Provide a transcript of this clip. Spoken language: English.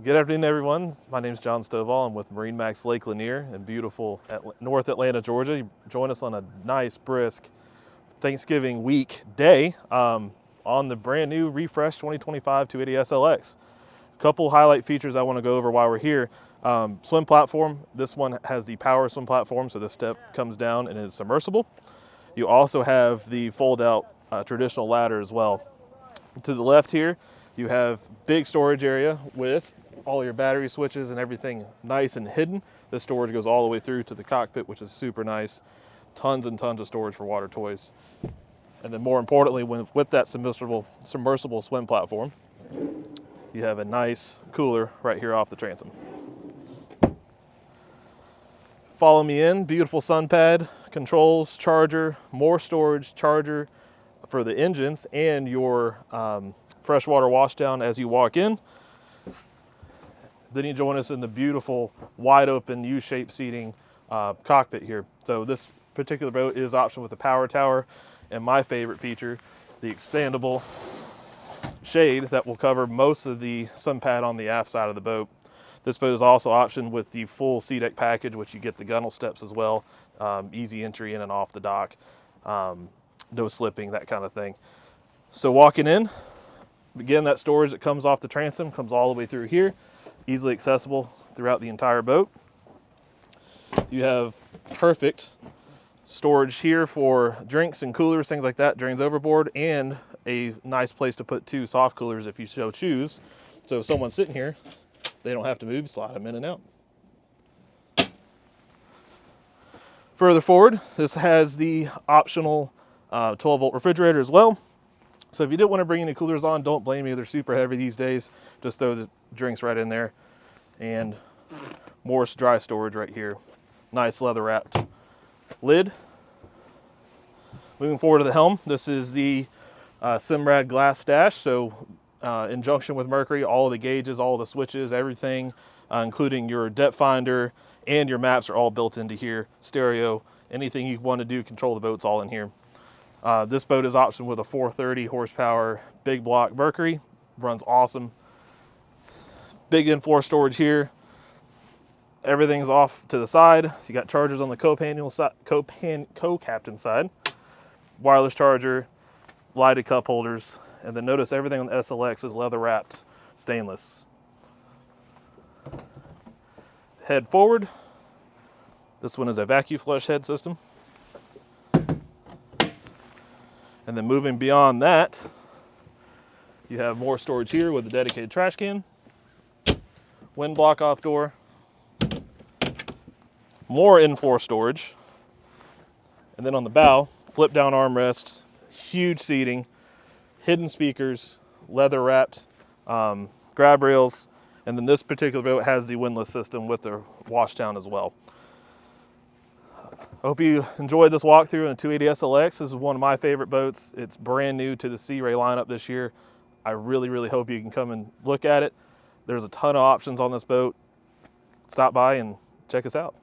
Good afternoon, everyone. My name is John Stovall. I'm with MarineMax Lake Lanier in beautiful North Atlanta, Georgia. You join us on a nice, brisk Thanksgiving week day on the brand new refreshed 2025 280 SLX. A couple highlight features I want to go over while we're here. Swim platform. This one has the power swim platform, so this step comes down and is submersible. You also have the fold-out traditional ladder as well. To the left here, you have big storage area with all your battery switches and everything nice and hidden. This storage goes all the way through to the cockpit, which is super nice. Tons and tons of storage for water toys. And then more importantly, with that submersible swim platform, you have a nice cooler right here off the transom. Follow me in, beautiful sun pad, controls, charger, more storage, charger for the engines and your freshwater washdown as you walk in. Then you join us in the beautiful wide open U-shaped seating cockpit here. So this particular boat is optioned with a power tower, and my favorite feature, the expandable shade that will cover most of the sun pad on the aft side of the boat. This boat is also optioned with the full sea deck package, which you get the gunnel steps as well, easy entry in and off the dock, no slipping, that kind of thing. So walking in, again, that storage that comes off the transom comes all the way through here, easily accessible throughout the entire boat. You have perfect storage here for drinks and coolers, things like that, drains overboard, and a nice place to put two soft coolers if you so choose. So if someone's sitting here, they don't have to move, slide them in and out. Further forward, this has the optional 12-volt refrigerator as well. So if you didn't want to bring any coolers on, don't blame me. They're super heavy these days. Just throw the drinks right in there. And more dry storage right here. Nice leather wrapped lid. Moving forward to the helm, this is the Simrad glass dash. So in junction with Mercury, all the gauges, all the switches, everything, including your depth finder and your maps are all built into here. Stereo, anything you want to do, control the boat's all in here. This boat is optioned with a 430 horsepower big block Mercury. Runs awesome. Big in-floor storage here. Everything's off to the side. You got chargers on the co-captain side. Wireless charger, lighted cup holders, and then notice everything on the SLX is leather wrapped stainless. Head forward. This one is a vacuum flush head system. And then moving beyond that, you have more storage here with a dedicated trash can, wind block off door, more in-floor storage, and then on the bow, flip down armrest, huge seating, hidden speakers, leather wrapped grab rails, and then this particular boat has the windlass system with the washdown as well. I hope you enjoyed this walkthrough in a 280 SLX. This is one of my favorite boats. It's brand new to the Sea Ray lineup this year. I really hope you can come and look at it. There's a ton of options on this boat. Stop by and check us out.